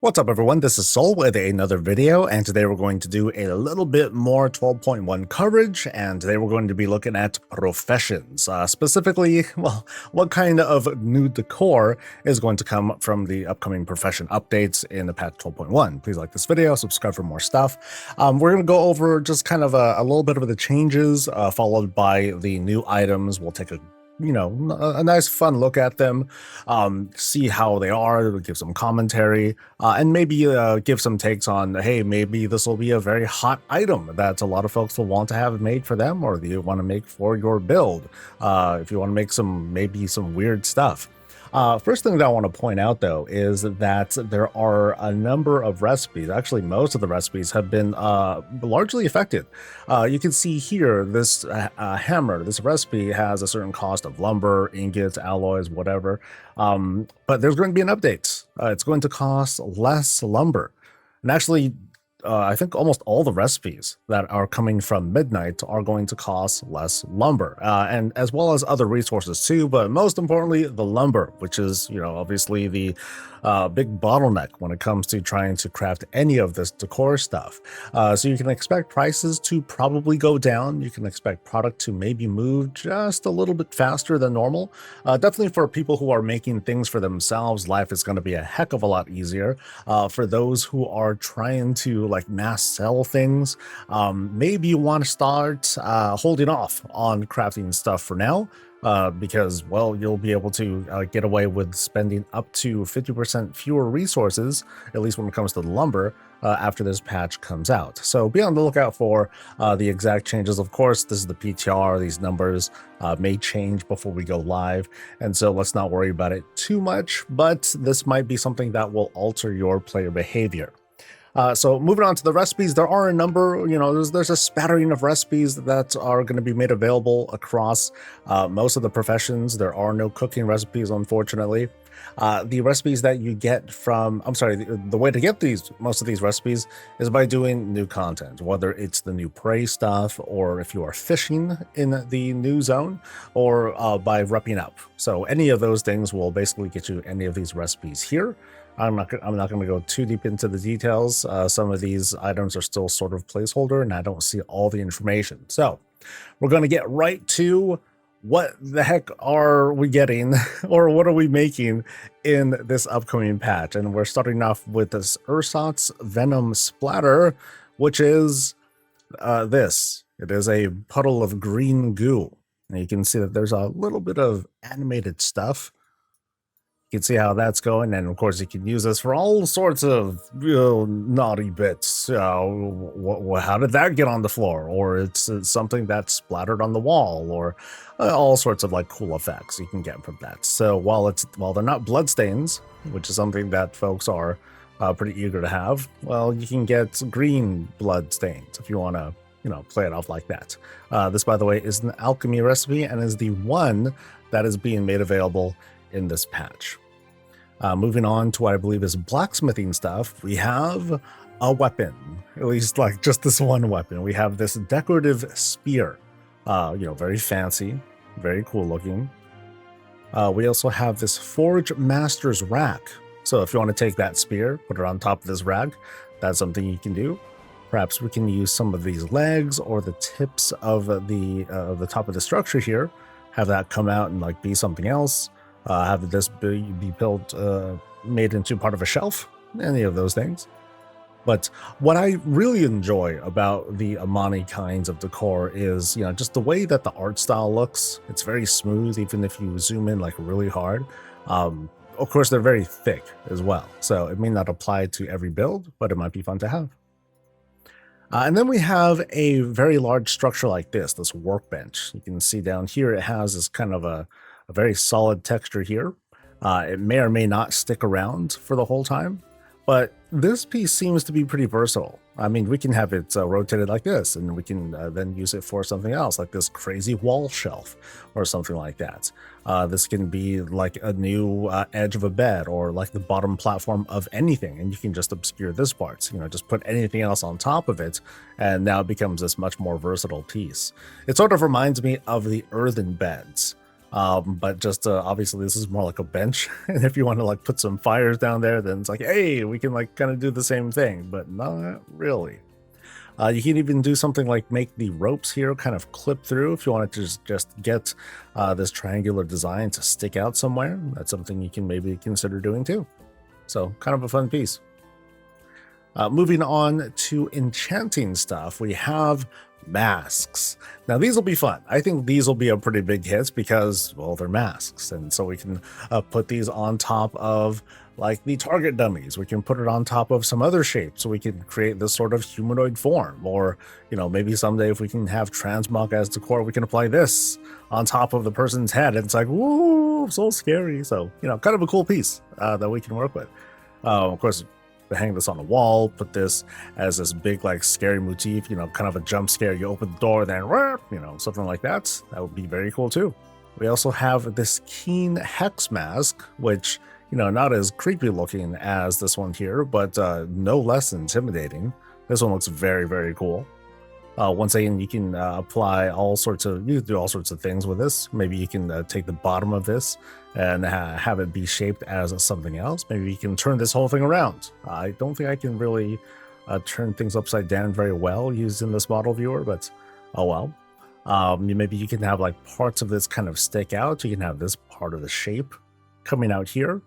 What's up everyone, this is Soul with another video, and today we're going to do a little bit more 12.1 coverage, and today we're going to be looking at professions. Specifically, well, what kind of new decor is going to come from the upcoming profession updates in the patch 12.1. Please like this video, subscribe for more stuff. We're going to go over just kind of a little bit of the changes, followed by the new items. We'll take a nice fun look at them, see how they are, give some commentary, and maybe give some takes on, hey, maybe this will be a very hot item that a lot of folks will want to have made for them, or you want to make for your build, if you want to make maybe some weird stuff. First thing that I want to point out, though, is that there are a number of recipes. Actually, most of the recipes have been largely affected. You can see here, this hammer, this recipe has a certain cost of lumber, ingots, alloys, whatever. But there's going to be an update. It's going to cost less lumber. And actually, I think almost all the recipes that are coming from Midnight are going to cost less lumber, and as well as other resources too, but most importantly, the lumber, which is, obviously the big bottleneck when it comes to trying to craft any of this decor stuff. So you can expect prices to probably go down. You can expect product to maybe move just a little bit faster than normal. Definitely for people who are making things for themselves, life is going to be a heck of a lot easier. For those who are trying to mass sell things, maybe you want to start holding off on crafting stuff for now, because, well, you'll be able to get away with spending up to 50% fewer resources, at least when it comes to the lumber, after this patch comes out. So be on the lookout for the exact changes. Of course, this is the PTR. These numbers may change before we go live, and so let's not worry about it too much, but this might be something that will alter your player behavior. So moving on to the recipes, there are a number, there's a spattering of recipes that are going to be made available across most of the professions. There are no cooking recipes, unfortunately. The recipes that you get from, the way to get most of these recipes is by doing new content, whether it's the new prey stuff, or if you are fishing in the new zone, or by repping up. So any of those things will basically get you any of these recipes here. I'm not going to go too deep into the details. Some of these items are still sort of placeholder, and I don't see all the information. So we're going to get right to what the heck are we getting, or what are we making in this upcoming patch. And we're starting off with this Ersatz Venom Splatter, which is this. It is a puddle of green goo. And you can see that there's a little bit of animated stuff. You can see how that's going, and of course you can use this for all sorts of naughty bits. How did that get on the floor? Or it's something that's splattered on the wall, or all sorts of cool effects you can get from that. So while they're not bloodstains, which is something that folks are pretty eager to have, well, you can get green blood stains if you want to play it off like that. This, by the way, is an alchemy recipe, and is the one that is being made available in this patch. Moving on to what I believe is blacksmithing stuff, we have a weapon, at least just this one weapon. We have this decorative spear, very fancy, very cool looking. We also have this Forge Master's rack. So if you want to take that spear, put it on top of this rack, that's something you can do. Perhaps we can use some of these legs or the tips of the top of the structure here, have that come out and be something else. Have this be built, made into part of a shelf, any of those things. But what I really enjoy about the Amani kinds of decor is, just the way that the art style looks. It's very smooth, even if you zoom in really hard. Of course, they're very thick as well, so it may not apply to every build, but it might be fun to have. And then we have a very large structure like this workbench. You can see down here it has this kind of a very solid texture here. It may or may not stick around for the whole time, but this piece seems to be pretty versatile. I mean, we can have it rotated like this, and we can then use it for something else, like this crazy wall shelf or something like that. This can be like a new edge of a bed, or the bottom platform of anything, and you can just obscure this part. Just put anything else on top of it, and now it becomes this much more versatile piece. It sort of reminds me of the earthen beds But just obviously this is more like a bench, and if you want to like put some fires down there, then it's like, hey, we can like kind of do the same thing, but not really. You can even do something like make the ropes here kind of clip through if you want to just get this triangular design to stick out somewhere. That's something you can maybe consider doing too. So kind of a fun piece. Moving on to enchanting stuff, we have masks. Now these will be fun. I think these will be a pretty big hit because, well, they're masks, and so we can put these on top of like the target dummies. We can put it on top of some other shapes, so we can create this sort of humanoid form. Or, you know, maybe someday if we can have transmog as decor, we can apply this on top of the person's head, and it's like, whoa, so scary. So, you know, kind of a cool piece that we can work with. Of course, hang this on a wall, put this as this big like scary motif, you know, kind of a jump scare. You open the door, then, you know, something like that. That would be very cool too. We also have this Keen Hex mask, which, you know, not as creepy looking as this one here, but no less intimidating. This one looks very, very cool. Once again, you can apply all sorts of, you can do all sorts of things with this. Maybe you can take the bottom of this and have it be shaped as something else. Maybe you can turn this whole thing around. I don't think I can really turn things upside down very well using this model viewer, but oh well. Maybe you can have like parts of this kind of stick out. You can have this part of the shape coming out here.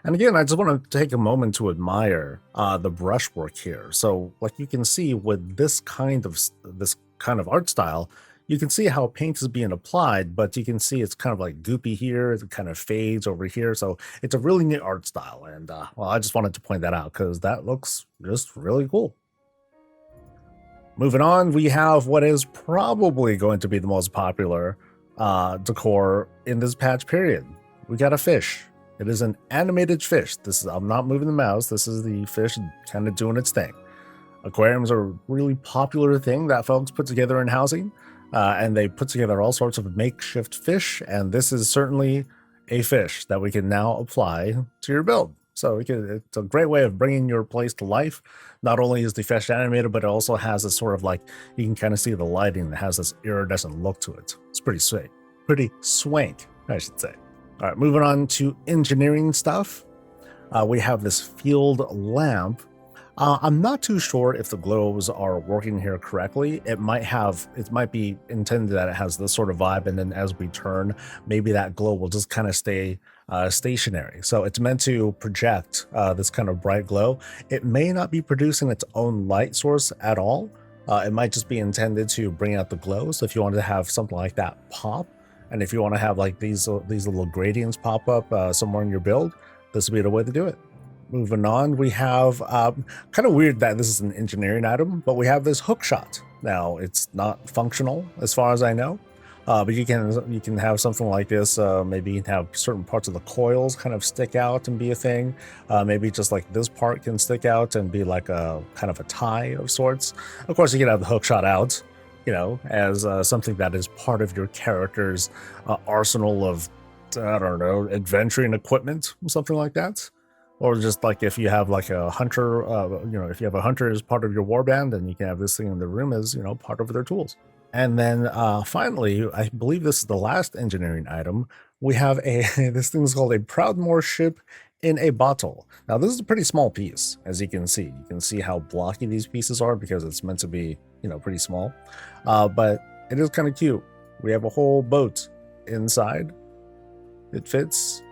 And again, I just want to take a moment to admire the brushwork here. So like you can see with this kind of art style, you can see how paint is being applied, but you can see it's kind of like goopy here. It kind of fades over here. So it's a really neat art style. And well, I just wanted to point that out because that looks just really cool. Moving on, we have what is probably going to be the most popular decor in this patch period. We got a fish. It is an animated fish. I'm not moving the mouse. This is the fish kind of doing its thing. Aquariums are a really popular thing that folks put together in housing, and they put together all sorts of makeshift fish, and this is certainly a fish that we can now apply to your build. So it's a great way of bringing your place to life. Not only is the fish animated, but it also has this sort of like, you can kind of see the lighting that has this iridescent look to it. It's pretty sweet. Pretty swank, I should say. All right, moving on to engineering stuff. We have this field lamp. I'm not too sure if the globes are working here correctly. It might be intended that it has this sort of vibe, and then as we turn, maybe that globe will just kind of stay stationary. So it's meant to project this kind of bright glow. It may not be producing its own light source at all. It might just be intended to bring out the glow. So if you wanted to have something like that pop, and if you want to have like these little gradients pop up somewhere in your build, this would be the way to do it. Moving on, we have kind of weird that this is an engineering item, but we have this hook shot. Now it's not functional as far as I know, but you can have something like this. Maybe you can have certain parts of the coils kind of stick out and be a thing. Maybe just like this part can stick out and be like a kind of a tie of sorts. Of course, you can have the hook shot out, you know, as something that is part of your character's arsenal of, I don't know, adventuring equipment, something like that. Or just like if you have like a hunter, you know, if you have a hunter as part of your warband, then you can have this thing in the room as, you know, part of their tools. And then finally, I believe this is the last engineering item. We have this thing is called a Proudmoore ship in a bottle. Now this is a pretty small piece, as you can see. You can see how blocky these pieces are because it's meant to be, you know, pretty small. But it is kind of cute. We have a whole boat inside. It fits,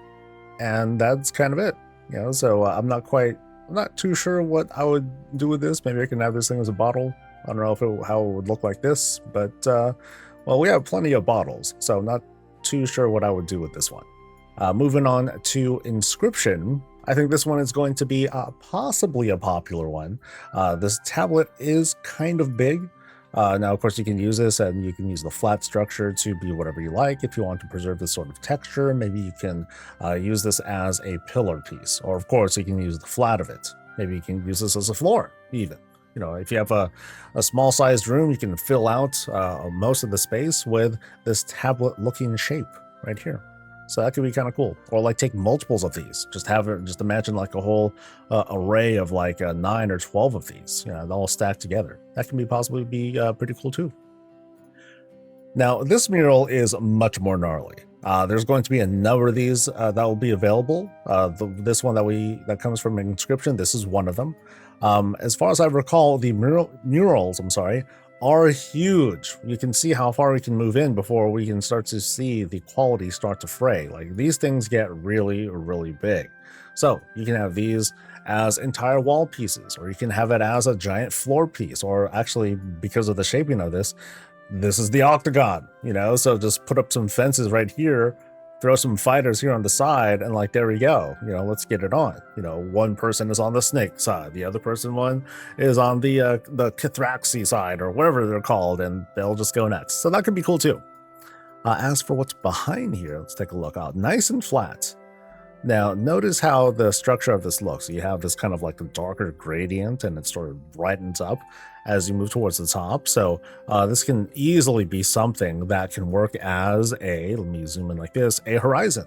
and that's kind of it. You know, so I'm not too sure what I would do with this. Maybe I can have this thing as a bottle. I don't know how it would look like this, but well, we have plenty of bottles, so I'm not too sure what I would do with this one. Moving on to Inscription. I think this one is going to be possibly a popular one. This tablet is kind of big. Now, of course, you can use this and you can use the flat structure to be whatever you like. If you want to preserve this sort of texture, maybe you can use this as a pillar piece. Or, of course, you can use the flat of it. Maybe you can use this as a floor, even. You know, if you have a small-sized room, you can fill out most of the space with this tablet-looking shape right here. So that could be kind of cool. Or like take multiples of these. Just imagine like a whole array of like 9 or 12 of these, you know, all stacked together. That can possibly be pretty cool too. Now, this mural is much more gnarly. There's going to be a number of these that will be available. This one that comes from Inscription, this is one of them. As far as I recall, the murals, I'm sorry, are huge. You can see how far we can move in before we can start to see the quality start to fray. Like, these things get really, really big. So you can have these as entire wall pieces, or you can have it as a giant floor piece, or actually, because of the shaping of this is the octagon, so just put up some fences right here, throw some fighters here on the side, and like, there we go, let's get it on. One person is on the snake side, the other one is on the Kithraxi side, or whatever they're called, and they'll just go nuts. So that could be cool too. As for what's behind here, let's take a look out. Nice and flat. Now, notice how the structure of this looks. You have this kind of like a darker gradient, and it sort of brightens up as you move towards the top. So this can easily be something that can work as let me zoom in like this, a horizon.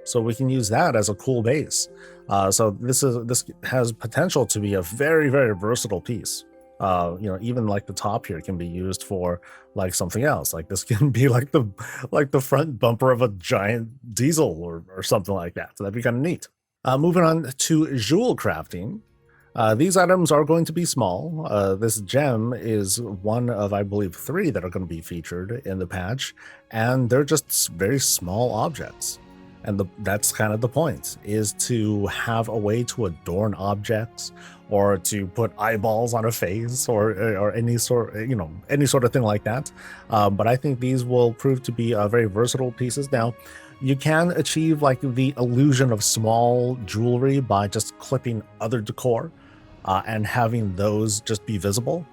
So we can use that as a cool base. So this has potential to be a very, very versatile piece. Even like the top here can be used for like something else. Like, this can be like the front bumper of a giant diesel or something like that. So that'd be kind of neat. Moving on to Jewelcrafting. These items are going to be small. This gem is one of, I believe, 3 that are going to be featured in the patch, and they're just very small objects. And that's kind of the point, is to have a way to adorn objects, or to put eyeballs on a face, or any sort of thing like that. But I think these will prove to be very versatile pieces. Now, you can achieve like the illusion of small jewelry by just clipping other decor and having those just be visible,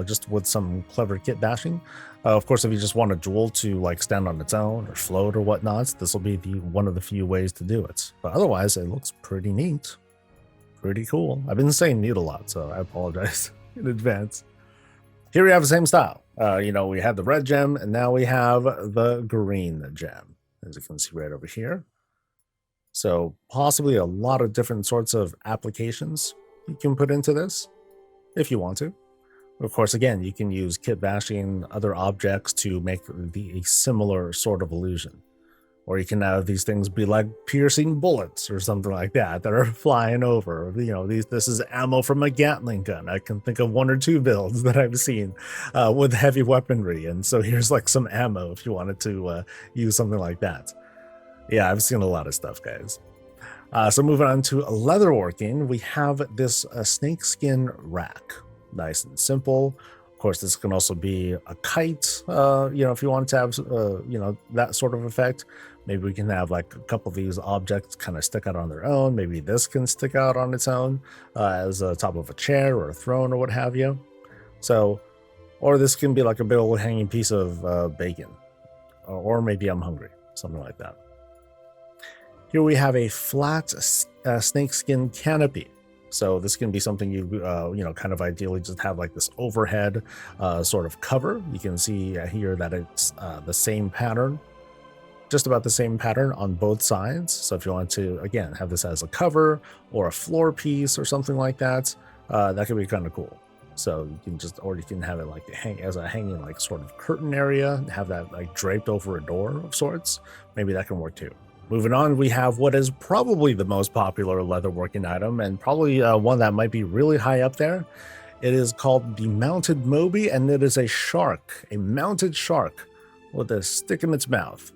just with some clever kit bashing. Of course, if you just want a jewel to like stand on its own or float or whatnot, this will be one of the few ways to do it. But otherwise, it looks pretty neat. Pretty cool. I've been saying neat a lot, so I apologize in advance. Here we have the same style. We had the red gem, and now we have the green gem, as you can see right over here. So possibly a lot of different sorts of applications you can put into this, if you want to. Of course, again, you can use kit bashing other objects to make a similar sort of illusion. Or you can have these things be like piercing bullets or something like that are flying over. This is ammo from a Gatling gun. I can think of 1 or 2 builds that I've seen with heavy weaponry. And so here's like some ammo if you wanted to use something like that. Yeah, I've seen a lot of stuff, guys. So moving on to leatherworking, we have this snakeskin rack. Nice and simple. Of course, this can also be a kite, if you want to have, that sort of effect. Maybe we can have like a couple of these objects kind of stick out on their own. Maybe this can stick out on its own as a top of a chair or a throne or what have you. So, or this can be like a big old hanging piece of bacon. Or maybe I'm hungry, something like that. Here we have a flat snakeskin canopy. So this can be something you kind of ideally just have like this overhead sort of cover. You can see here that it's the same pattern, just about the same pattern on both sides. So if you want to, again, have this as a cover or a floor piece or something like that, that could be kind of cool. So you can have it like as a hanging like sort of curtain area, and have that like draped over a door of sorts. Maybe that can work too. Moving on, we have what is probably the most popular leatherworking item, and probably one that might be really high up there. It is called the Mounted Moby, and it is a shark, a mounted shark with a stick in its mouth.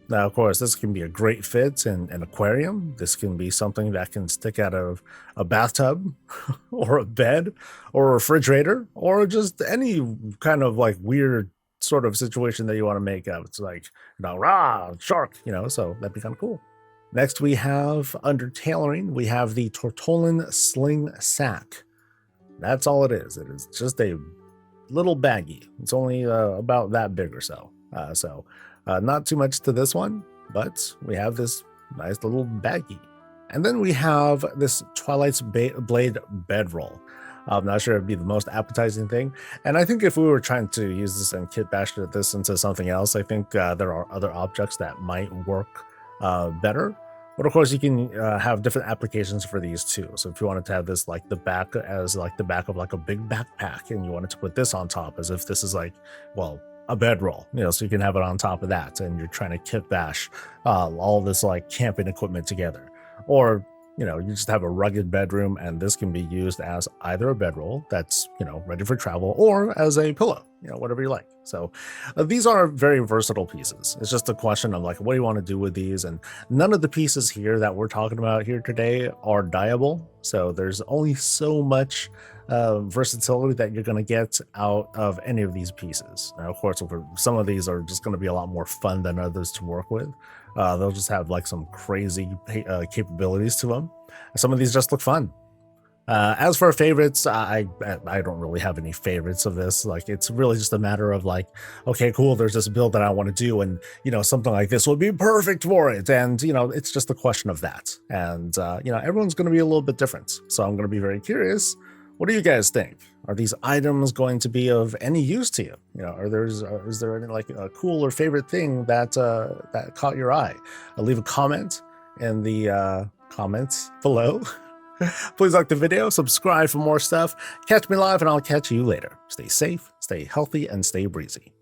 Now, of course, this can be a great fit in an aquarium. This can be something that can stick out of a bathtub or a bed or a refrigerator, or just any kind of like weird sort of situation that you want to make up. It's like, rah, shark, so that'd be kind of cool. Next, we have under tailoring, we have the Tortollan Sling Sack. That's all it is. It is just a little baggie. It's only about that big or so. Not too much to this one, but we have this nice little baggie. And then we have this Twilight's Blade bedroll. I'm not sure it'd be the most appetizing thing. And I think if we were trying to use this and kit bash this into something else, I think there are other objects that might work better. But of course, you can have different applications for these too. So if you wanted to have this like the back of like a big backpack, and you wanted to put this on top as if this is like, well, a bedroll, so you can have it on top of that, and you're trying to kit bash all this like camping equipment together. Or you just have a rugged bedroom, and this can be used as either a bedroll that's, ready for travel, or as a pillow, whatever you like. So these are very versatile pieces. It's just a question of like, what do you want to do with these? And none of the pieces here that we're talking about here today are dyeable. So there's only so much versatility that you're going to get out of any of these pieces. Now, of course, some of these are just going to be a lot more fun than others to work with. They'll just have like some crazy capabilities to them. Some of these just look fun. As for favorites, I don't really have any favorites of this. Like, it's really just a matter of like, okay, cool, there's this build that I want to do, and something like this would be perfect for it. And it's just a question of that. And everyone's going to be a little bit different. So I'm going to be very curious. What do you guys think? Are these items going to be of any use to you? Is there any like a cool or favorite thing that that caught your eye? Leave a comment in the comments below. Please like the video, subscribe for more stuff. Catch me live, and I'll catch you later. Stay safe, stay healthy, and stay breezy.